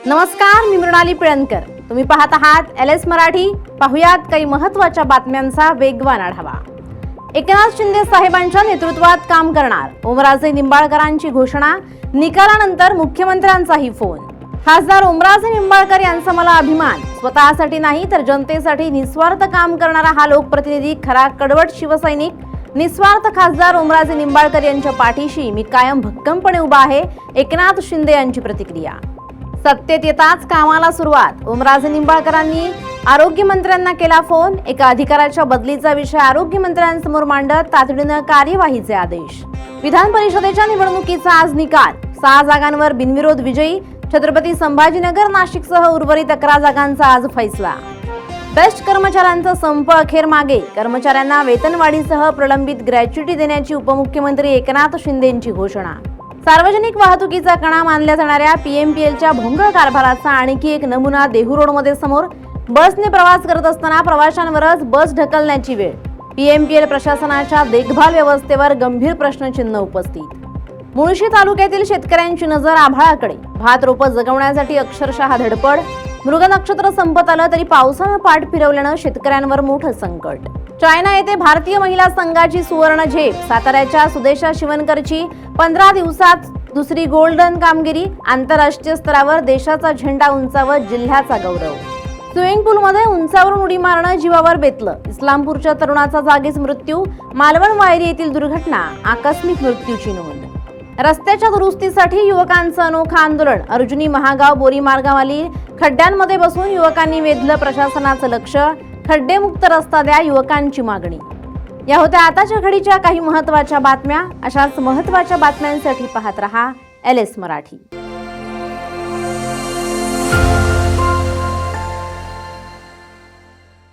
नमस्कार, मी मृणाली पिळणकर. तुम्ही पाहत आहात LS मराठी. पाहुयात काही महत्त्वाच्या बातम्यांचा वेगवान आढावा. एकनाथ शिंदे साहेबांच्या नेतृत्वात काम करणार, ओमराजे निंबाळकरांची घोषणा. निकालानंतर मुख्यमंत्र्यांचाही फोन. खासदार ओमराजे निंबाळकर यांचा मला अभिमान. स्वतःसाठी नाही तर जनतेसाठी निस्वार्थ काम करणारा हा लोकप्रतिनिधी, खरा कडवट शिवसैनिक, निस्वार्थ खासदार ओमराजे निंबाळकर यांच्या पाठीशी मी कायम भक्कमपणे उभा आहे. एकनाथ शिंदे यांची प्रतिक्रिया. सत्तेत येताच कामाला सुरुवात. ओमराजे निंबाळकरांनी आरोग्यमंत्र्यांना केला फोन. एका अधिकाऱ्याच्या बदलीचा विषय आरोग्यमंत्र्यांसमोर मांडत तातडीनं कार्यवाहीचे आदेश. विधान परिषदेच्या निवडणुकीचा आज निकाल. 6 जागांवर बिनविरोध विजयी. छत्रपती संभाजीनगर, नाशिकसह उर्वरित 11 जागांचा आज फैसला. बेस्ट कर्मचाऱ्यांचा संप अखेर मागे. कर्मचाऱ्यांना वेतनवाढीसह प्रलंबित ग्रॅच्युटी देण्याची उपमुख्यमंत्री एकनाथ शिंदेंची घोषणा. सार्वजनिक वाहतुकीचा कणा मानल्या जाणाऱ्या PMPLच्या भोंगळ कारभाराचा आणखी एक नमुना देहू रोडमध्ये समोर. बसने प्रवास करत असताना प्रवाशांवरच बस ढकलण्याची वेळ. PMPL प्रशासनाच्या देखभाल व्यवस्थेवर गंभीर प्रश्नचिन्ह उपस्थित. मुळशी तालुक्यातील शेतकऱ्यांची नजर आभाळाकडे. भात रोपं जगवण्यासाठी अक्षरशः धडपड. मृग नक्षत्र संपत आलं तरी पावसानं पाठ फिरवल्यानं शेतकऱ्यांवर मोठं संकट. चायना येथे भारतीय महिला संघाची सुवर्ण झेप. साताऱ्याच्या सुदेशा शिवनकरची 15 दिवसात दुसरी गोल्डन कामगिरी. आंतरराष्ट्रीय स्तरावर देशाचा झेंडा उंचावत जिल्ह्याचा गौरव. स्विमिंग पूलमध्ये उंचावरून उडी मारणं जीवावर बेतलं. इस्लामपूरच्या तरुणाचा जागीच मृत्यू. मालवण वायरी येथील दुर्घटना, आकस्मिक मृत्यूची नोंद. रस्त्याच्या दुरुस्तीसाठी युवकांचं अनोखं आंदोलन. अर्जुनी महागाव बोरी मार्गावरील खड्ड्यांमध्ये बसून युवकांनी वेधलं प्रशासनाचं लक्ष. खड्डेमुक्त रस्ता द्या, युवकांची मागणी. या होत्या आताच्या घडीच्या काही महत्त्वाच्या बातम्या. अशाच महत्त्वाच्या बातम्यांसाठी पाहत रहा LS मराठी.